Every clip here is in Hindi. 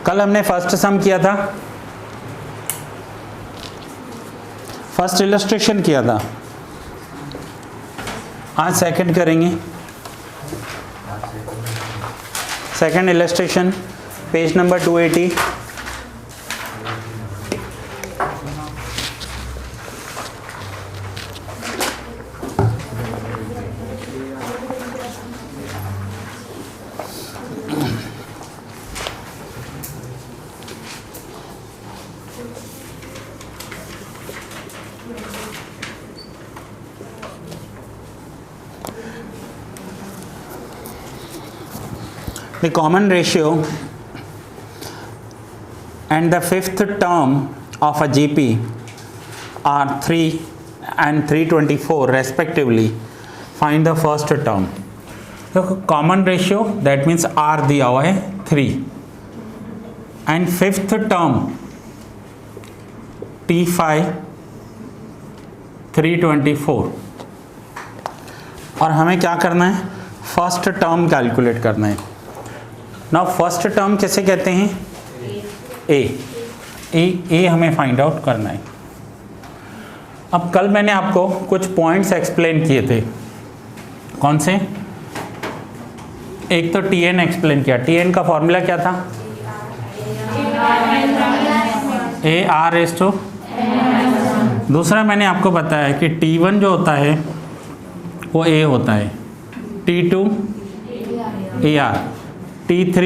कल हमने फर्स्ट सम किया था, फर्स्ट इलस्ट्रेशन किया था, आज सेकंड करेंगे। Second illustration page number 280। The common ratio and the fifth term of a GP are 3 and 324 respectively. Find the first term. So common ratio, that means R दिया हुआ है 3 and fifth term T5 324 और हमें क्या करना है, फर्स्ट टर्म कैलकुलेट करना है। नाउ फर्स्ट टर्म कैसे कहते हैं, ए हमें फाइंड आउट करना है। अब कल मैंने आपको कुछ पॉइंट्स एक्सप्लेन किए थे, कौन से, एक तो टीएन एक्सप्लेन किया, टीएन का फॉर्मूला क्या था, ए आर एस टू। दूसरा मैंने आपको बताया कि T1 जो होता है वो ए होता है, T2 A R, T3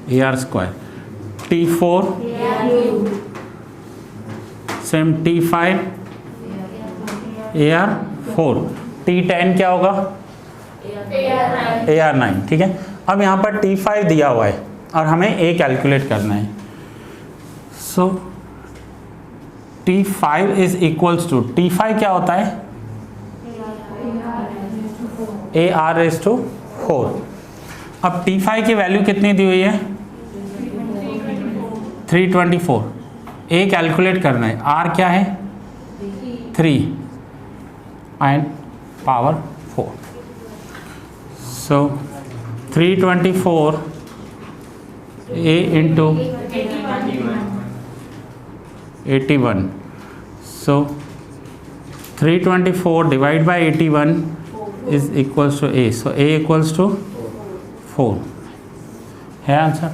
A R square, T4 same, T5 A R 4, T10 क्या होगा, ए आर 9। ठीक है, अब यहाँ पर T5 दिया हुआ है और हमें ए कैलकुलेट करना है। सो T5 is equals to, T5 क्या होता है, ए आर एस टू 4। अब T5 की वैल्यू कितनी दी हुई है, 324। ए कैलकुलेट करना है, आर क्या है 3 and power 4। So 324 a into 81। So 324 divide by 81 is equals to a. So a equals to 4 है आंसर।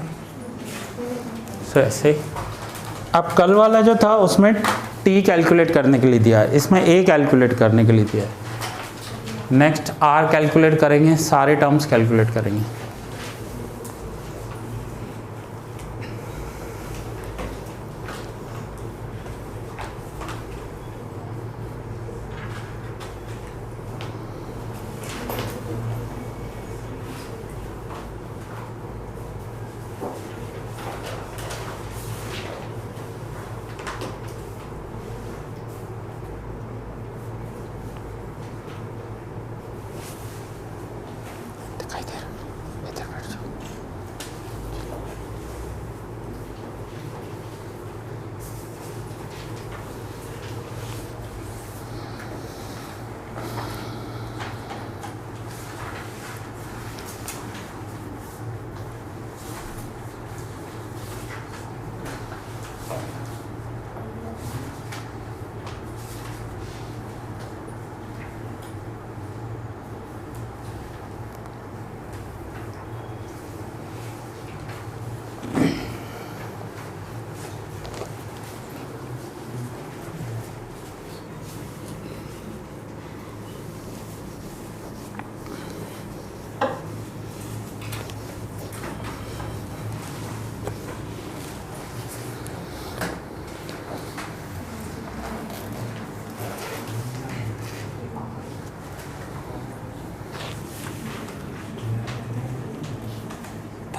सो ऐसे अब कल वाला जो था उसमें टी कैलकुलेट करने के लिए दिया है, इसमें ए कैलकुलेट करने के लिए दिया है। नेक्स्ट आर कैलकुलेट करेंगे, सारे टर्म्स कैलकुलेट करेंगे।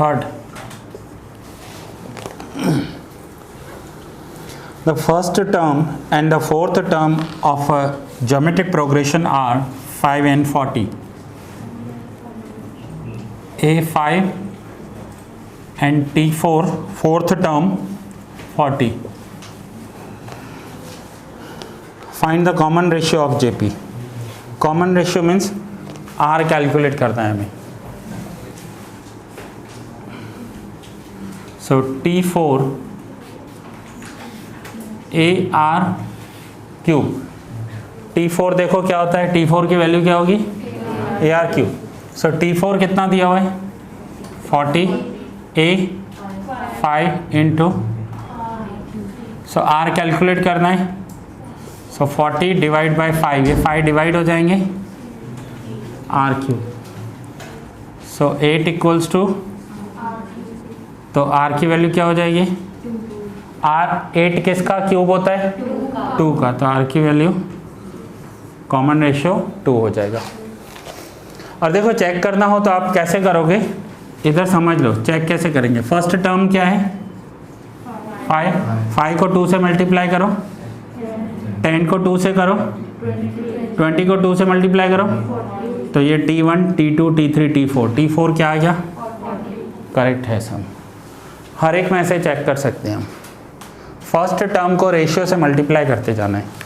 Third, the first term and the fourth term of a geometric progression are 5 and 40. A5 and T4 fourth term 40. Find the common ratio of JP. Common ratio means R calculate करता है हमें। सो T4 AR क्यूब। T4 देखो क्या होता है, T4 की वैल्यू क्या होगी, AR क्यूब। सो T4 कितना दिया हुआ है 40, A 5 into, so R calculate करना है। सो 40 डिवाइड बाई 5, ये 5 डिवाइड हो जाएंगे, R cube. So 8 equals to, तो R की वैल्यू क्या हो जाएगी, R 8 किसका क्यूब होता है, 2 का, तो R की वैल्यू कॉमन रेशियो 2 हो जाएगा। और देखो चेक करना हो तो आप कैसे करोगे, इधर समझ लो चेक कैसे करेंगे। फर्स्ट टर्म क्या है 5 को 2 से मल्टीप्लाई करो, 10 को 2 से करो, 20 को 2 से मल्टीप्लाई करो, तो ये T1 T2 T3 T4 क्या आ गया, करेक्ट है सम। हर एक में से चेक कर सकते हैं हम। फर्स्ट टर्म को रेशियो से मल्टीप्लाई करते जाना है।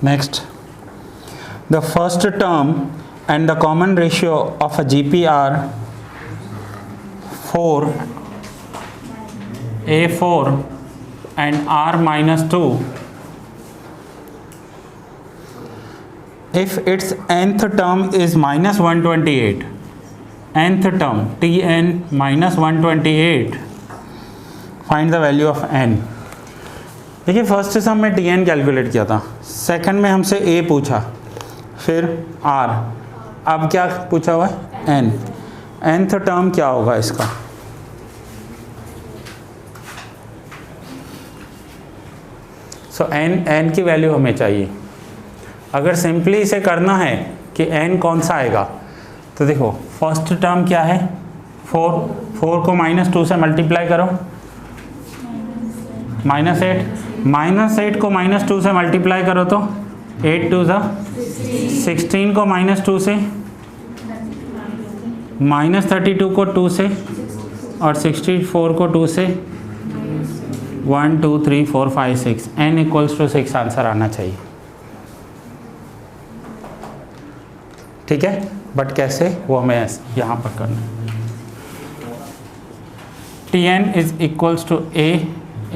Next, the first term and the common ratio of a GP are 4, A4 and R minus 2 if its nth term is minus 128, nth term Tn minus 128, find the value of n। देखिए फर्स्ट सम में Tn कैलकुलेट किया था, सेकंड में हमसे A पूछा, फिर R, अब क्या पूछा हुआ है n। nth टर्म क्या होगा इसका, सो n की वैल्यू हमें चाहिए। अगर सिंपली इसे करना है कि n कौन सा आएगा, तो देखो फर्स्ट टर्म क्या है 4 को -2 से मल्टीप्लाई करो, -8 को -2 से मल्टीप्लाई करो तो 8 2 ज़ा 16 को -2 से, -32 को 2 से, और 64 को 2 से, 1 2 3 4 5 6, n इक्वल्स टू 6 आंसर आना चाहिए। ठीक है, बट कैसे वो हमें यहाँ पर करना है। Tn is equals to A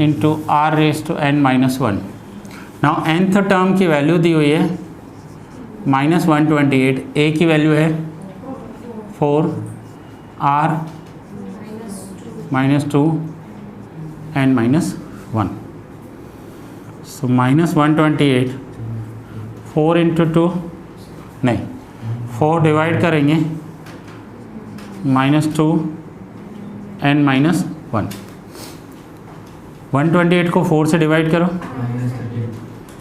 into R raise to n minus 1। Now nth term की वैल्यू दी हुई है -128, A की वैल्यू है 4, R -2 n माइनस 1। सो -128 4 इंटू 2 नहीं 4 डिवाइड करेंगे -2 n माइनस 1। 128 को 4 से डिवाइड करो,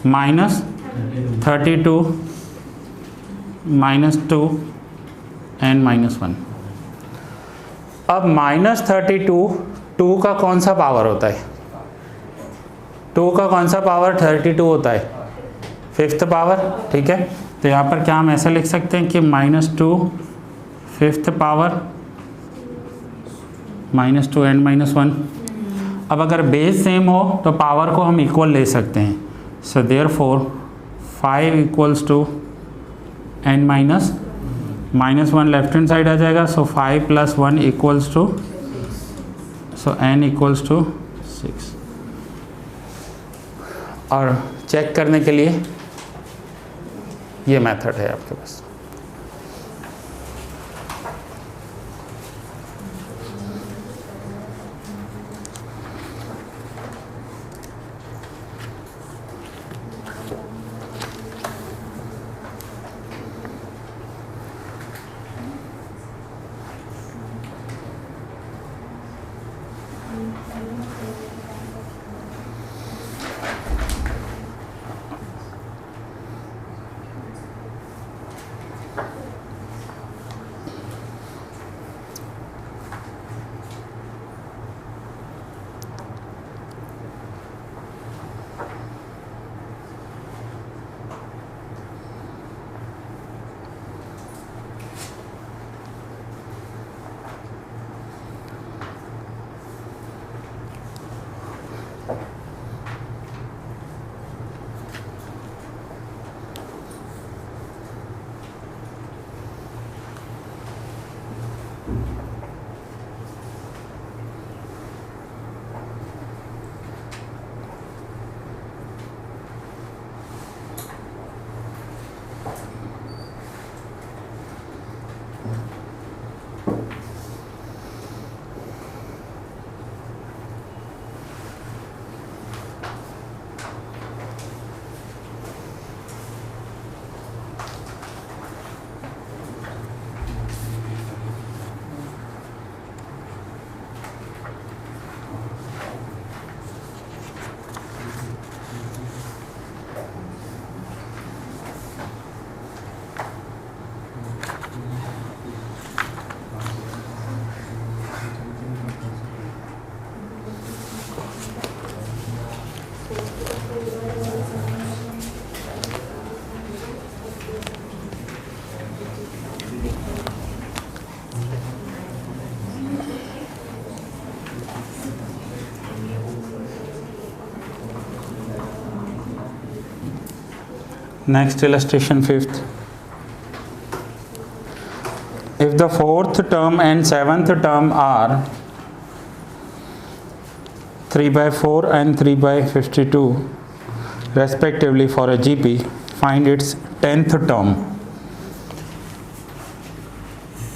-32 -2 n माइनस 1। अब -32 2 का कौन सा पावर होता है, 2 का कौन सा पावर 32 होता है, 5th पावर। ठीक है, तो यहाँ पर क्या हम ऐसा लिख सकते हैं कि -2 5th पावर -2 n माइनस 1। अब अगर बेस सेम हो तो पावर को हम इक्वल ले सकते हैं, so therefore 5 equals to n minus -1 left hand side आ जाएगा, so 5 + 1 equals to, so n equals to 6। और चेक करने के लिए ये मेथड है आपके पास। Next illustration, fifth. If the fourth term and seventh term are 3/4 and 3/52 respectively for a GP, find its 10th term.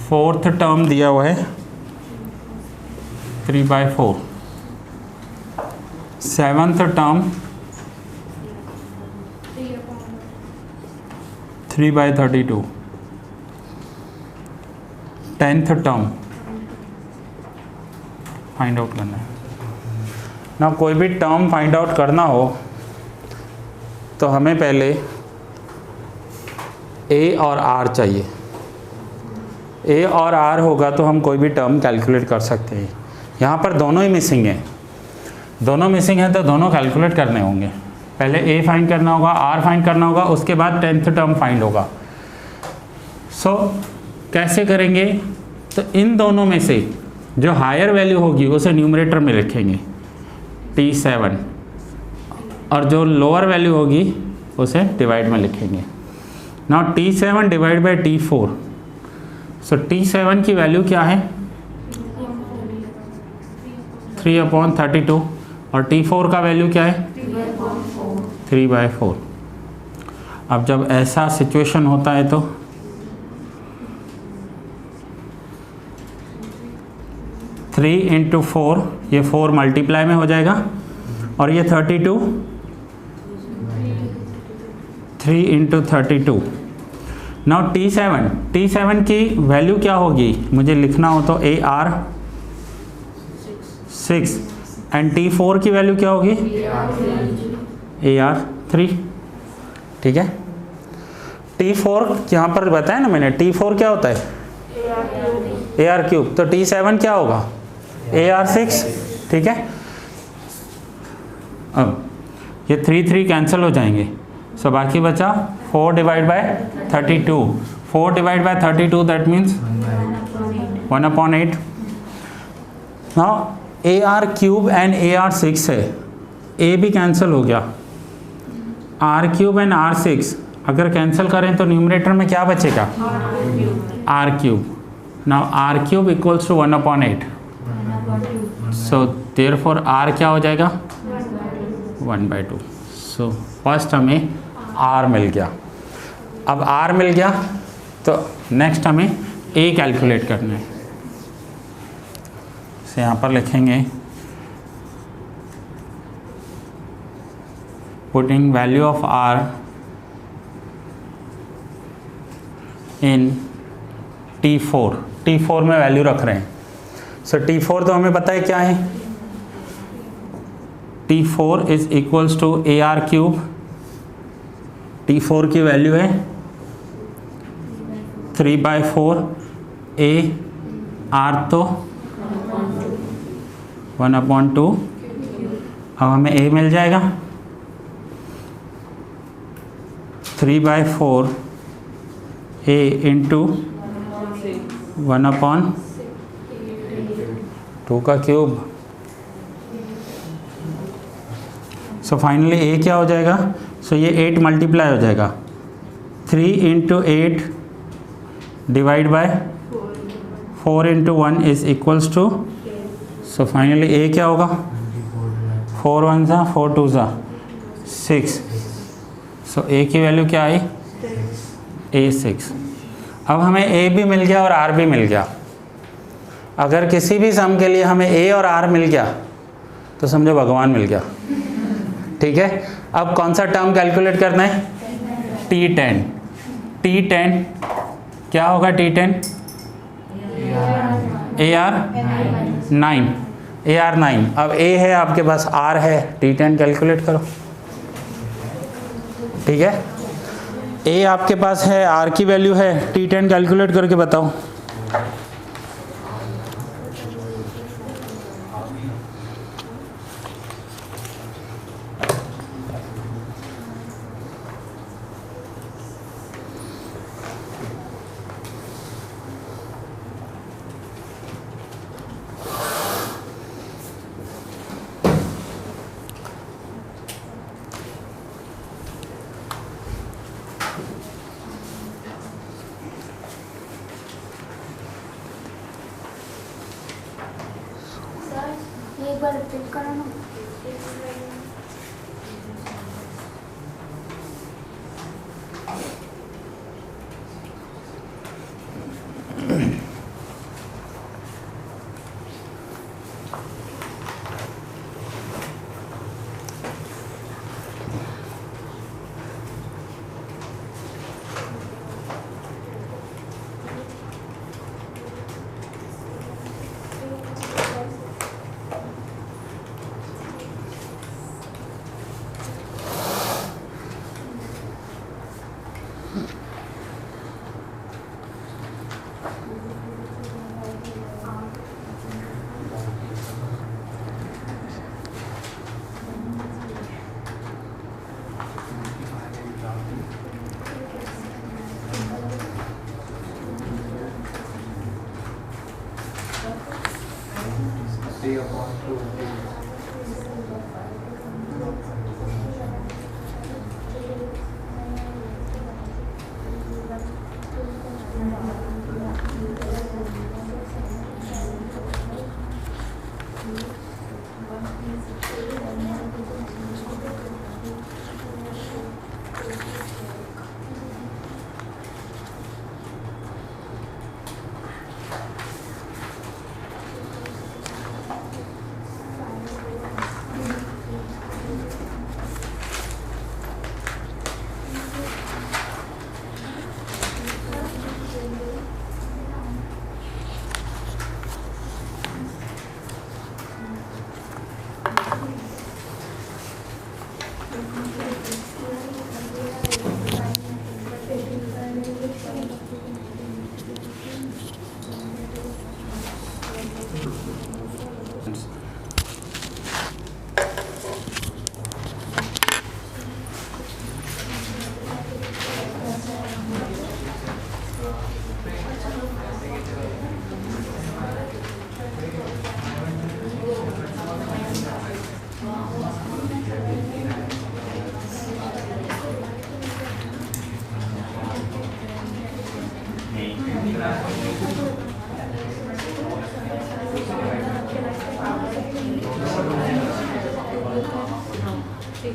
Fourth term दिया हुआ है 3/4, seventh term 3/32, 10th term find out करना है ना। कोई भी टर्म फाइंड आउट करना हो तो हमें पहले ए और आर चाहिए। ए और आर होगा तो हम कोई भी टर्म कैलकुलेट कर सकते हैं। यहाँ पर दोनों ही मिसिंग हैं, दोनों मिसिंग हैं तो दोनों कैलकुलेट करने होंगे। पहले ए फाइंड करना होगा, आर फाइंड करना होगा, उसके बाद 10th टर्म फाइंड होगा। सो कैसे करेंगे? तो इन दोनों में से जो हायर वैल्यू होगी उसे न्यूमरेटर में लिखेंगे T7, और जो लोअर वैल्यू होगी उसे डिवाइड में लिखेंगे। Now T7 divide by T4, so T7 की वैल्यू क्या है 3/32 और T4 का वैल्यू क्या है 3/4। अब जब ऐसा सिचुएशन होता है तो थ्री इंटू 4, ये 4 मल्टीप्लाई में हो जाएगा, और ये 32 3 इंटू 32। नाउ T7 की वैल्यू क्या होगी मुझे लिखना हो तो AR 6 एंड T4 की वैल्यू क्या होगी AR 3। ठीक है, T4 यहाँ पर बताया ना मैंने, T4 क्या होता है AR क्यूब, तो T7 क्या होगा AR 6। ठीक है, अब ये 3 कैंसिल हो जाएंगे, सो बाकी बचा 4 divide by 32। 4 divide by 32 that means 1/8। Now AR cube and AR 6 है, A भी कैंसिल हो गया, R क्यूब एंड R 6 अगर कैंसिल करें तो न्यूमरेटर में क्या बचेगा R cube. Now R cube equals to 1/8, so therefore R क्या हो जाएगा 1/2। सो फर्स्ट हमें R मिल गया। अब R मिल गया तो नेक्स्ट हमें A कैलकुलेट करना है। से यहाँ पर लिखेंगे putting value of R in T4 में वैल्यू रख रहे हैं। सो T4 तो हमें पता है क्या है, T4 is equals to AR cube. T4 की वैल्यू है 3/4 A R तो 1/2। अब हमें A मिल जाएगा 3/4 A इंटू 1/2 का क्यूब। सो फाइनली A क्या हो जाएगा, सो ये 8 मल्टीप्लाई हो जाएगा 3 into 8 divide by 4 into 1 is equals to, so finally A क्या होगा 4 1 सा 4 2 सा 6। सो A की वैल्यू क्या आई A 6। अब हमें A भी मिल गया और R भी मिल गया। अगर किसी भी सम के लिए हमें A और R मिल गया तो समझो भगवान मिल गया। ठीक है, अब कौन सा टर्म कैलकुलेट करना है, T10। T10 क्या होगा, T10 AR 9, AR 9। अब A है आपके पास, R है, T10 कैलकुलेट करो। ठीक है, A आपके पास है, R की वैल्यू है, T10 कैलकुलेट करके बताओ। एक बार रिपीट करो ना। हाँ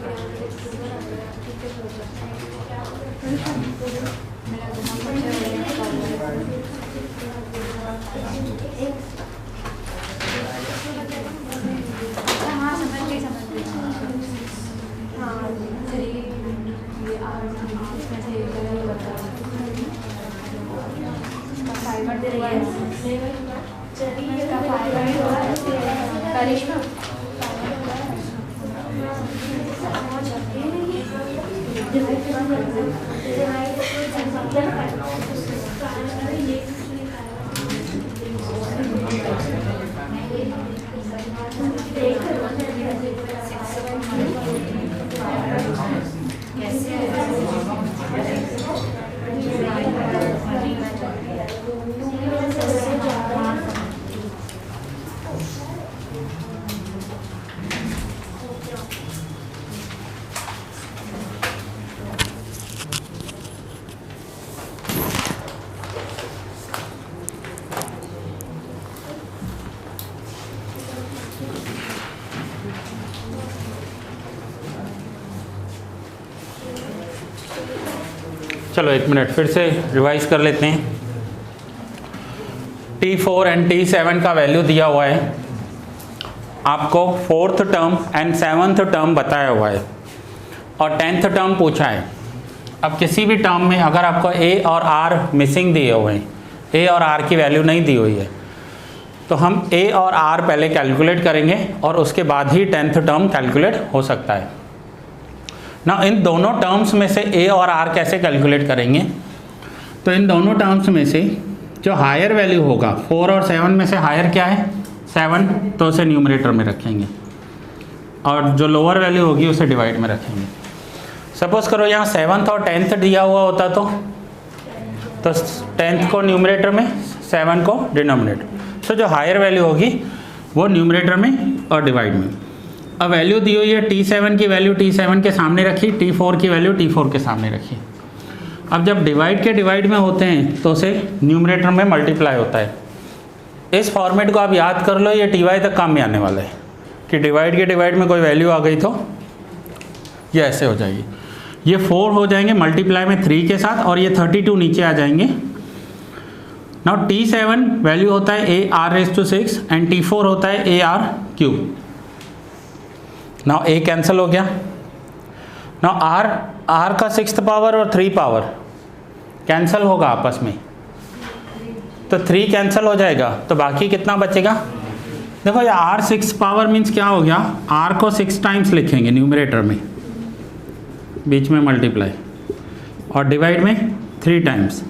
समझ गई हाँ करिश्मा चलो एक मिनट फिर से रिवाइज कर लेते हैं। T4 एंड T7 का वैल्यू दिया हुआ है, आपको 4th term and 7th term बताया हुआ है और 10th टर्म पूछा है। अब किसी भी टर्म में अगर आपको A और R मिसिंग दिए हुए हैं, A और R की वैल्यू नहीं दी हुई है, तो हम A और R पहले कैलकुलेट करेंगे और उसके बाद ही 10th टर्म कैलकुलेट हो सकता है ना। इन दोनों टर्म्स में से A और R कैसे कैलकुलेट करेंगे, तो इन दोनों टर्म्स में से जो हायर वैल्यू होगा, 4 और 7 में से हायर क्या है 7, तो उसे न्यूमरेटर में रखेंगे और जो लोअर वैल्यू होगी उसे डिवाइड में रखेंगे। सपोज करो यहाँ 7th और 10th दिया हुआ होता तो 10th को न्यूमरेटर में, 7 को डिनोमिनेटर। तो जो हायर वैल्यू होगी वो न्यूमरेटर में और डिवाइड में। अब वैल्यू दी हुई है T7 की वैल्यू T7 के सामने रखी, T4 की वैल्यू T4 के सामने रखी। अब जब डिवाइड के डिवाइड में होते हैं तो उसे न्यूमरेटर में मल्टीप्लाई होता है। इस फॉर्मेट को आप याद कर लो, ये TY तक काम में आने वाला है कि डिवाइड के डिवाइड में कोई वैल्यू आ गई तो ये ऐसे हो जाएगी। ये 4 हो जाएंगे मल्टीप्लाई में 3 के साथ और ये 32 नीचे आ जाएंगे। नाउ T7 वैल्यू होता है AR�6 एंड T4 होता है AR⁵। नाउ A कैंसिल हो गया। नाउ R का 6th पावर और 3 पावर कैंसिल होगा आपस में, तो 3 कैंसिल हो जाएगा, तो बाकी कितना बचेगा। देखो ये R6 पावर मीन्स क्या हो गया, R को 6 टाइम्स लिखेंगे न्यूमरेटर में, बीच में मल्टीप्लाई, और डिवाइड में 3 टाइम्स,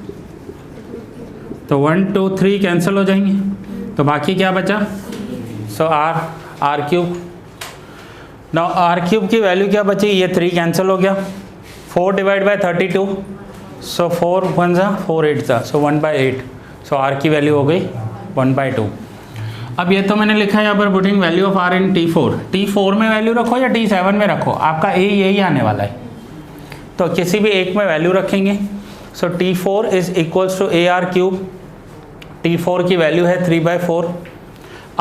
तो 1 2 3 कैंसिल हो जाएंगे, तो बाकी क्या बचा। सो R3। नाउ R³ की वैल्यू क्या बची, ये 3 कैंसिल हो गया, 4 डिवाइड बाय 32, सो 4 1 सा 4 8 सा, सो 1/8। सो R की वैल्यू हो गई 1/2। अब ये तो मैंने लिखा है यहाँ पर putting value of R in T4। T4 में वैल्यू रखो या T7 में रखो, आपका A यही आने वाला है, तो किसी भी एक में वैल्यू रखेंगे। सो T4 is equals to AR³। T4 की वैल्यू है 3/4,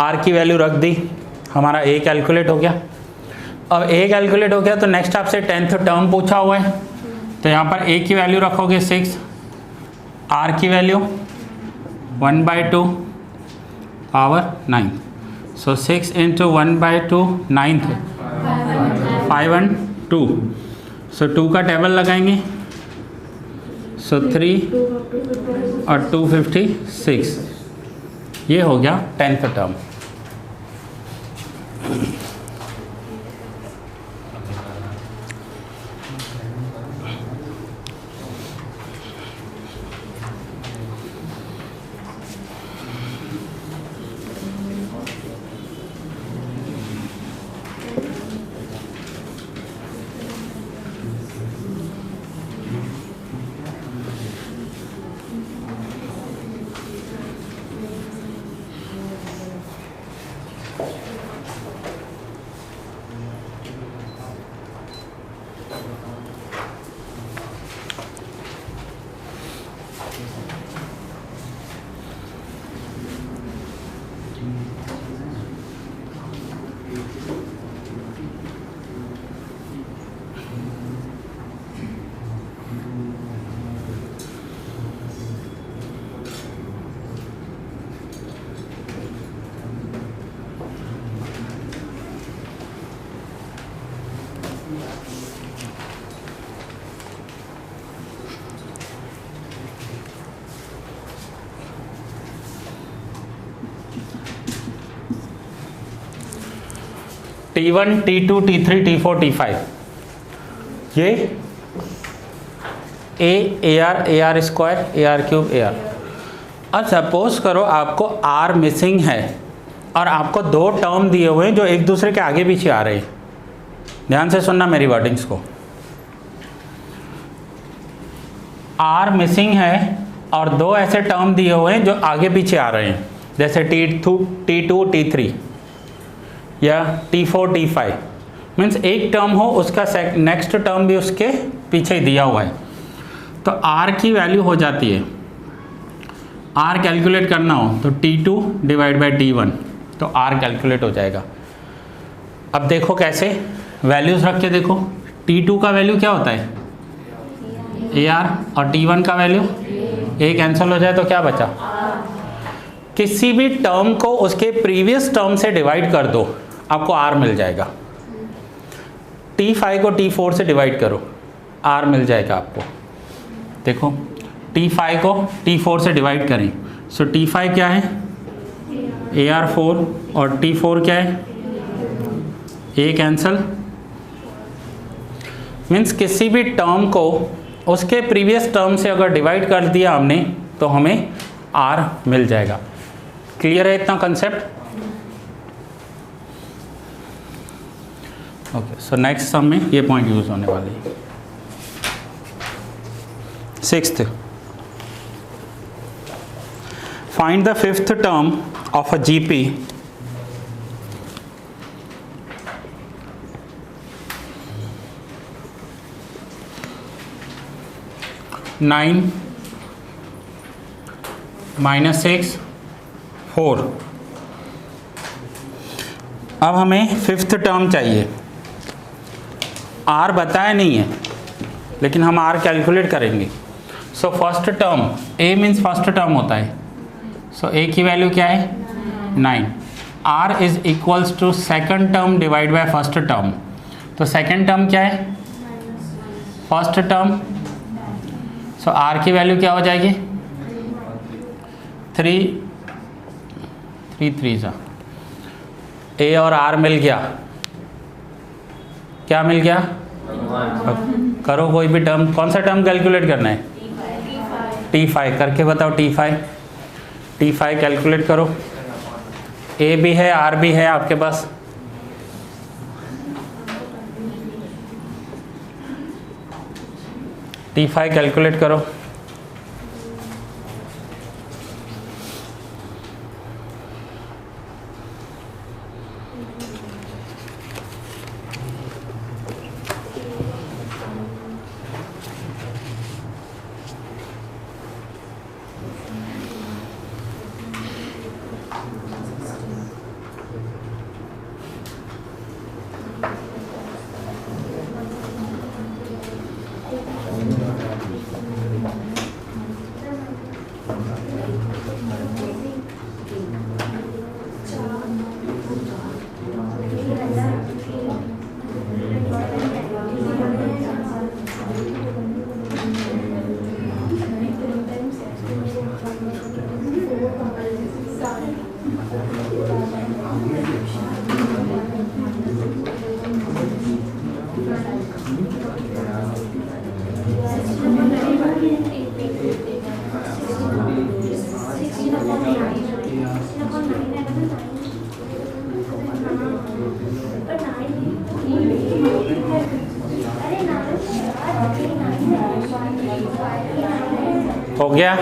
R की वैल्यू रख दी, हमारा A कैलकुलेट हो गया। अब A कैलकुलेट हो गया तो नेक्स्ट आपसे 10th टर्म पूछा हुआ है, तो यहाँ पर A की वैल्यू रखोगे 6, R की value 1/2 power 9, so 6 into 1/2 9th 5 and 2, सो 2 का टेबल लगाएंगे, सो 3 और 2 56, ये हो गया 10th term. T1, T2, T3, T4, T5 ये AR square, AR cube, AR। अब सपोज करो आपको R मिसिंग है और आपको दो टर्म दिए हुए हैं जो एक दूसरे के आगे पीछे आ रहे हैं। ध्यान से सुनना मेरी वर्डिंग्स को। R मिसिंग है और दो ऐसे टर्म दिए हुए हैं जो आगे पीछे आ रहे हैं, जैसे T2, T3 या T4, T5। मीन्स एक टर्म हो उसका नेक्स्ट टर्म भी उसके पीछे ही दिया हुआ है, तो R की वैल्यू हो जाती है, R कैलकुलेट करना हो तो T2 डिवाइड बाई T1, तो R कैलकुलेट हो जाएगा। अब देखो कैसे, वैल्यूज़ रख के देखो। T2 का वैल्यू क्या होता है AR, और T1 का वैल्यू A कैंसिल हो जाए तो क्या बचा। किसी भी टर्म को उसके प्रीवियस टर्म से डिवाइड कर दो, आपको R मिल जाएगा। T5 को T4 से डिवाइड करो, R मिल जाएगा आपको। देखो T5 को T4 से डिवाइड करें, सो T5 क्या है AR4 और T4 क्या है A कैंसल। मीन्स किसी भी टर्म को उसके प्रीवियस टर्म से अगर डिवाइड कर दिया हमने तो हमें R मिल जाएगा। क्लियर है इतना concept? Okay, so next sum में ये पॉइंट यूज होने वाले हैं। Sixth, find the fifth term of a GP -9 -6 4। अब हमें फिफ्थ टर्म चाहिए। R बताया नहीं है लेकिन हम R कैलकुलेट करेंगे। So first term A means first term होता है, सो A की वैल्यू क्या है 9। R is equals to second term divide by first term, तो सेकंड टर्म क्या है फर्स्ट टर्म, सो R की वैल्यू क्या हो जाएगी 3 3 A और R मिल गया, क्या मिल गया करो कोई भी टर्म। कौन सा टर्म कैलकुलेट करना है T5 करके बताओ। T5 कैलकुलेट करो। A भी है R भी है आपके पास, T5 कैलकुलेट करो। हो गया?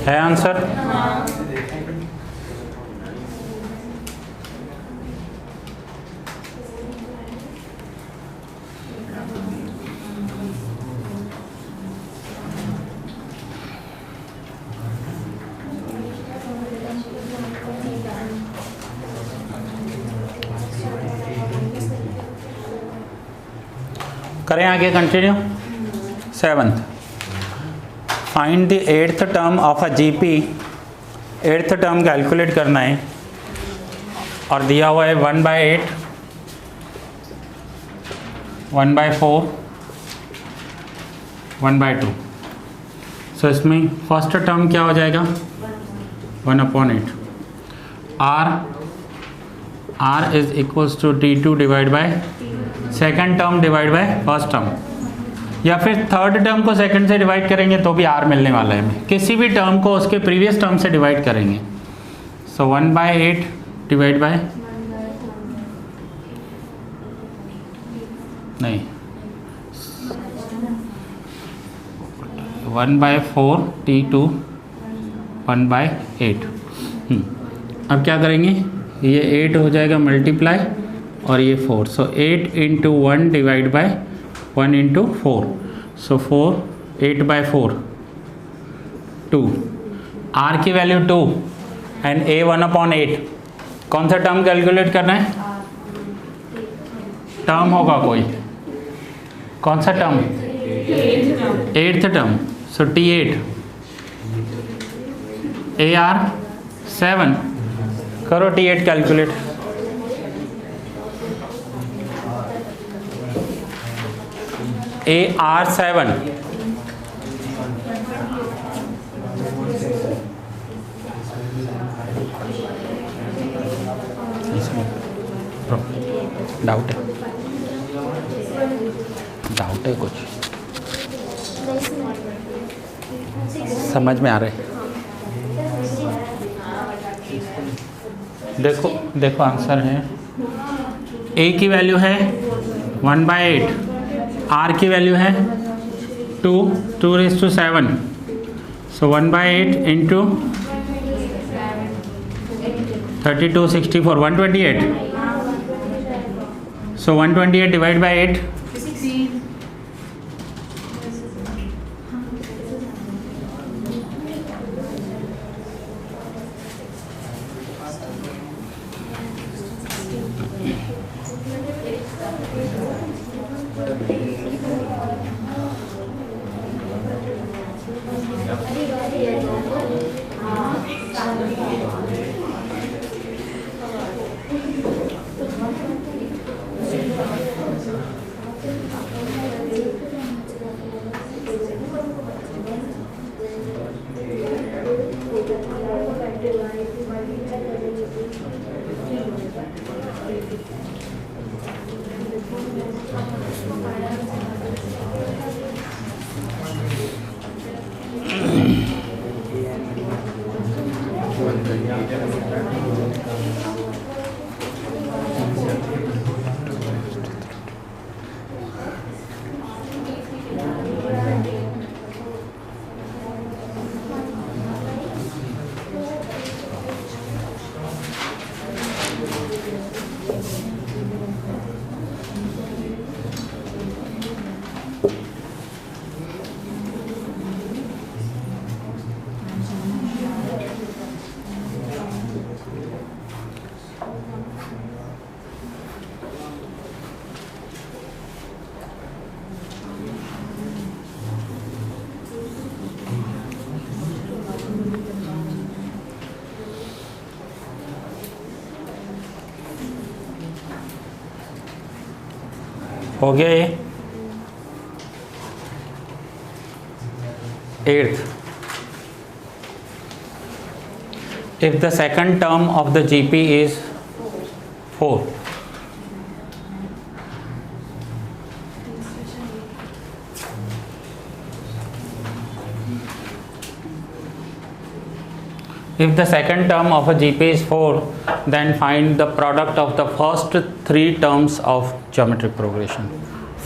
है आंसर? करें आगे continue. Seventh, find the eighth term of a GP 8th term calculate करना है और दिया हुआ है 1/8, 1/4, 1/2। सो इसमें फर्स्ट टर्म क्या हो जाएगा 1/8। R is equals to T2 divide by second term divide by first term, या फिर थर्ड टर्म को सेकंड से डिवाइड करेंगे तो भी R मिलने वाला है हमें। किसी भी टर्म को उसके प्रीवियस टर्म से डिवाइड करेंगे। सो 1/8 डिवाइड बाय नहीं 1/4 T2 1/8। अब क्या करेंगे, ये 8 हो जाएगा मल्टीप्लाई और ये 4। सो 8 × 1 डिवाइड बाय 1 × 4। सो 4 8/4 2। R की वैल्यू 2 एंड A 1/8। कौन सा टर्म कैलकुलेट करना है, टर्म होगा कोई, कौन सा टर्म, 8th टर्म। सो T8 AR 7। करो T8 कैलकुलेट। AR 7 डाउट है कुछ, समझ में आ रहा है? देखो आंसर है, A की वैल्यू है 1/8, R की वैल्यू है 2⁻7। सो 1/8 × 32 64 128। सो 128 डिवाइड बाय 8 हो गया ये 8th। If the second term of the GP is 4, if the second term of a GP is 4, then find the product of the first 3 terms of geometric progression।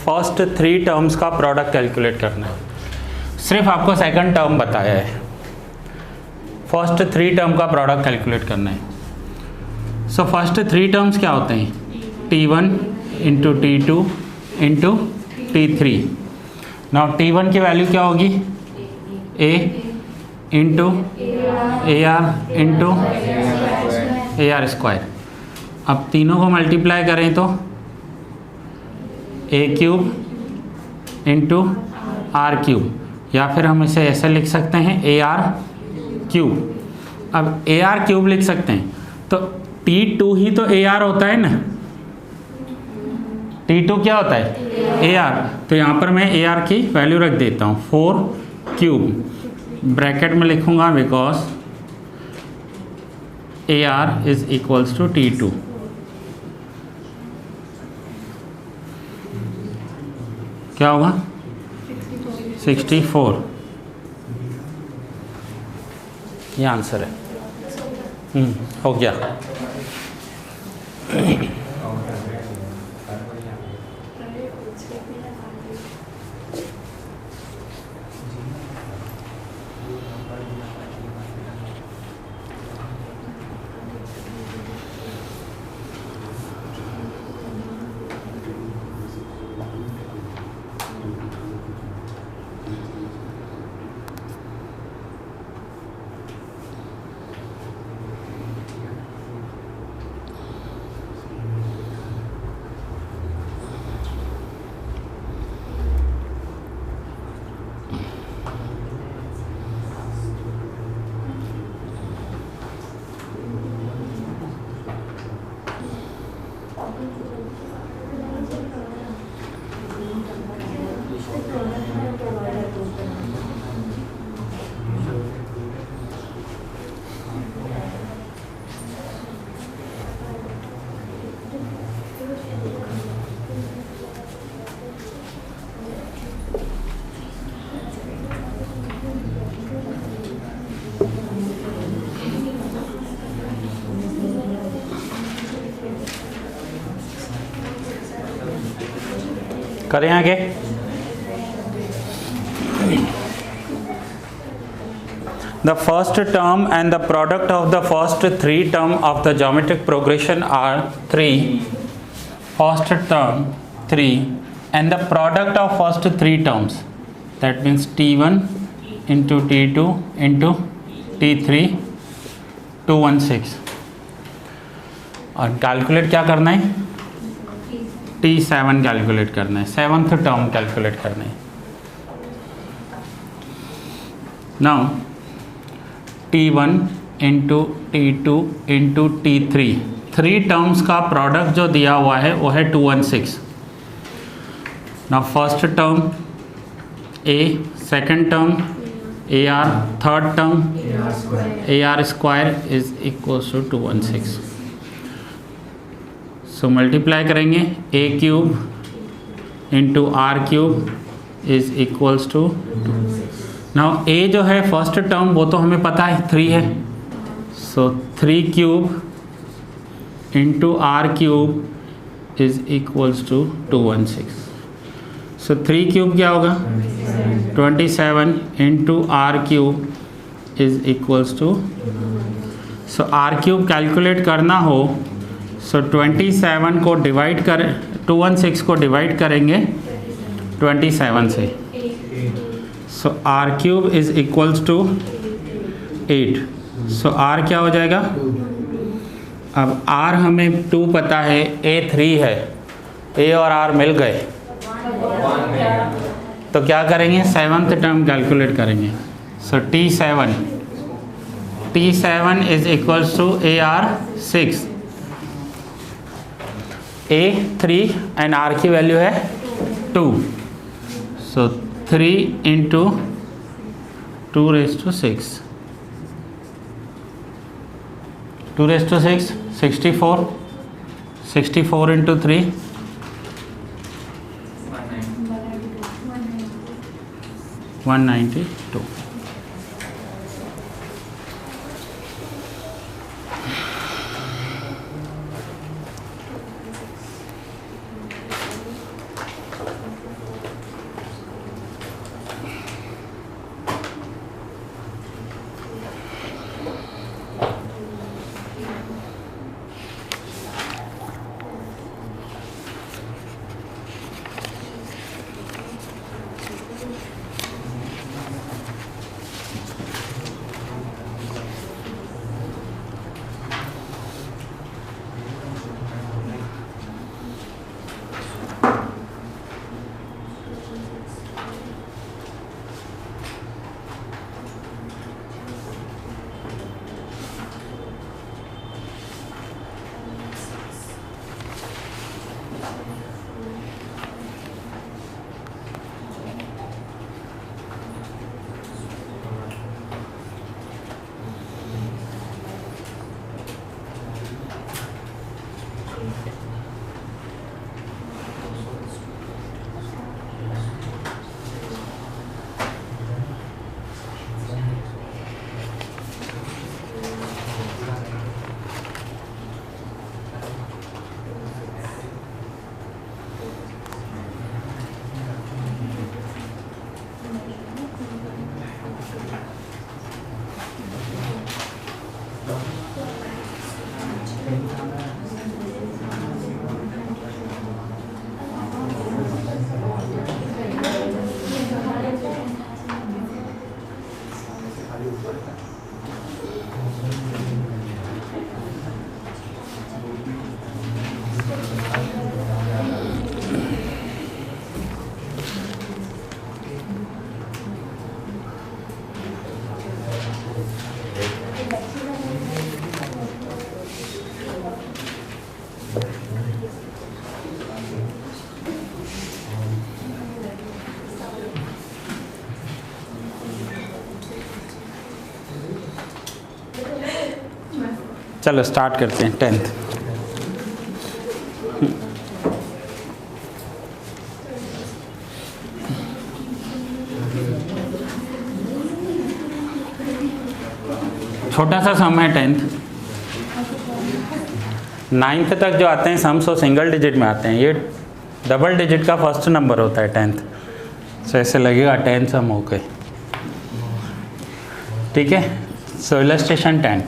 First 3 terms का प्रोडक्ट कैलकुलेट करना है। सिर्फ आपको सेकंड टर्म बताया है, फर्स्ट 3 टर्म का प्रोडक्ट कैलकुलेट करना है। सो फर्स्ट 3 टर्म्स क्या होते हैं, T1 × T2 × T3। Now T1 की वैल्यू क्या होगी, A × AR × AR²। अब तीनों को मल्टीप्लाई करें तो A³ × R³, या फिर हम इसे ऐसे लिख सकते हैं AR³ अब ए आर क्यूब लिख सकते हैं, तो T2 ही तो ए आर होता है ना, T2 क्या होता है ए आर, तो यहाँ पर मैं ए आर की वैल्यू रख देता हूँ 4 क्यूब ब्रैकेट में लिखूँगा because a R is equals to T2। क्या होगा 64, ये आंसर है। हो गया। करें आगे। The first term and the product of the first three term of the geometric progression are 3. First term 3 and the product of first three terms, that means T1 into T2 into T3 216। और कैलकुलेट क्या करना है, T7 कैलकुलेट करना है, 7th टर्म कैलकुलेट करना है। Now T1 into T2 into T3, 3 terms का प्रोडक्ट जो दिया हुआ है वो है 216। Now first term A, second term AR, third term AR square is equals to 216। So multiply करेंगे A cube into R cube is equals to 2। Now A जो है फर्स्ट टर्म वो तो हमें पता है 3 है, so 3 cube into R cube is equals to 216। So 3 cube क्या होगा 27 into R cube is equals to, so are cube calculate करना हो सो 27 को डिवाइड कर 216 को डिवाइड करेंगे 27 से, so are cube is equals to 8। So r क्या हो जाएगा, अब आर हमें 2 पता है, ए 3 है, ए और आर मिल गए तो क्या करेंगे 7th टर्म कैलकुलेट करेंगे। So T7 is equals to a R 6, a 3 and R की वैल्यू है 2, so 3 into 2 raise to 6, 2 raise to 6 64, 64 into 3 192। चलो स्टार्ट करते हैं 10th। छोटा सा सम है 10th। 9th तक जो आते हैं सम्स वो सिंगल डिजिट में आते हैं, ये डबल डिजिट का फर्स्ट नंबर होता है 10th। सो ऐसे लगेगा 10 सम हो गए, ठीक है। So illustration 10,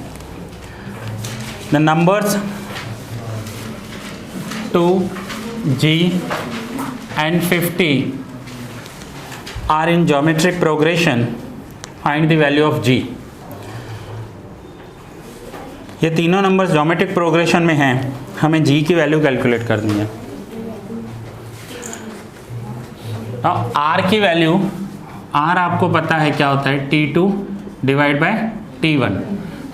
the numbers 2G and 50 are in geometric progression, find the value of G। ये तीनों नंबर्स ज्योमेट्रिक प्रोग्रेशन में हैं, हमें G की वैल्यू कैलकुलेट करनी है। अब R की वैल्यू, R आपको पता है क्या होता है, T2 डिवाइड बाय T1।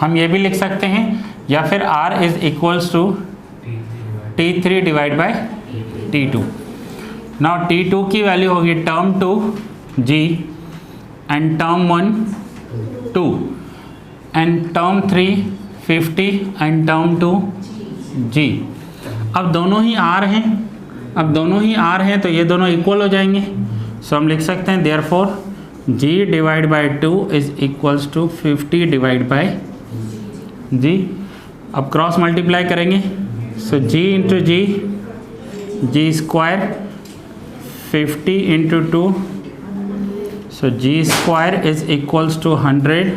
हम ये भी लिख सकते हैं, या फिर R is equals to T3 divide by T2। Now T2 की वैल्यू होगी term 2 G and term 1 2 and term 3 50 and term 2 G। अब दोनों ही R हैं, तो ये दोनों इक्वल हो जाएंगे। सो हम लिख सकते हैं therefore G divide by 2 is equals to 50 divide by G। अब क्रॉस मल्टीप्लाई करेंगे, so G into G square 50 into 2, so G square is equals to 100,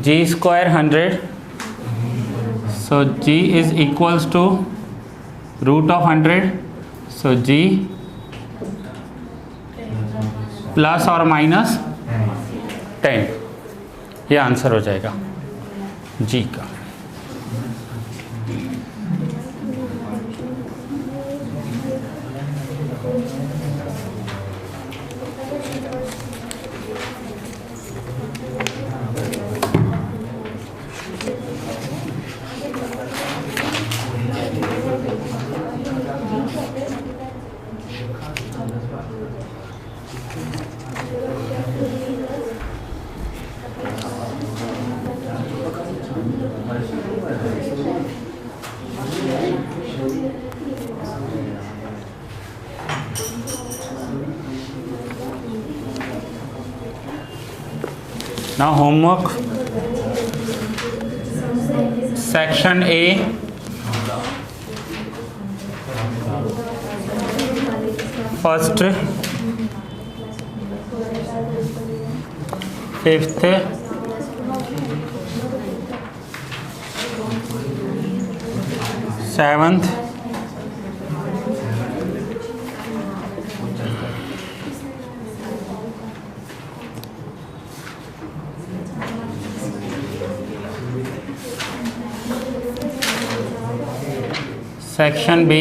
G square 100, so G is equals to root of 100, so G plus और माइनस 10, ये आंसर हो जाएगा G का। Now homework, section A, first, 5th, 7th, 'Section B,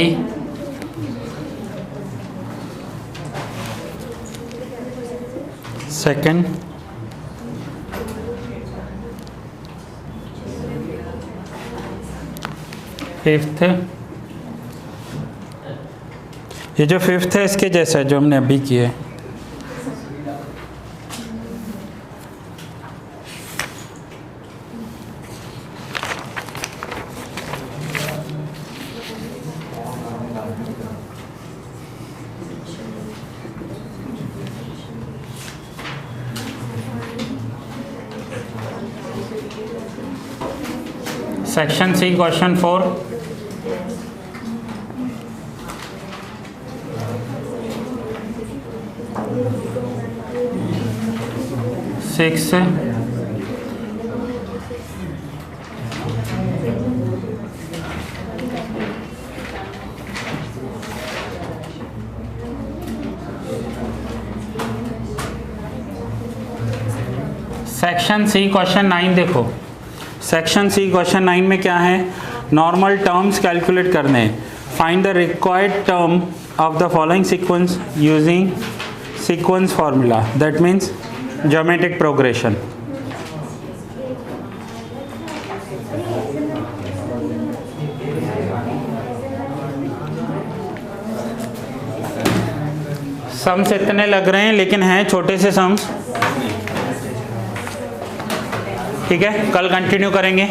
second, 5th। ये जो 5th है इसके जैसा है जो हमने अभी किया है। Section C question 4, six, section C question 9 देखो। सेक्शन C क्वेश्चन 9 में क्या है, नॉर्मल टर्म्स कैलकुलेट करने हैं। Find the required term of the following sequence using sequence formula, that means geometric progression. Sums इतने लग रहे हैं लेकिन हैं छोटे से सम्स। ठीक है, कल कंटिन्यू करेंगे।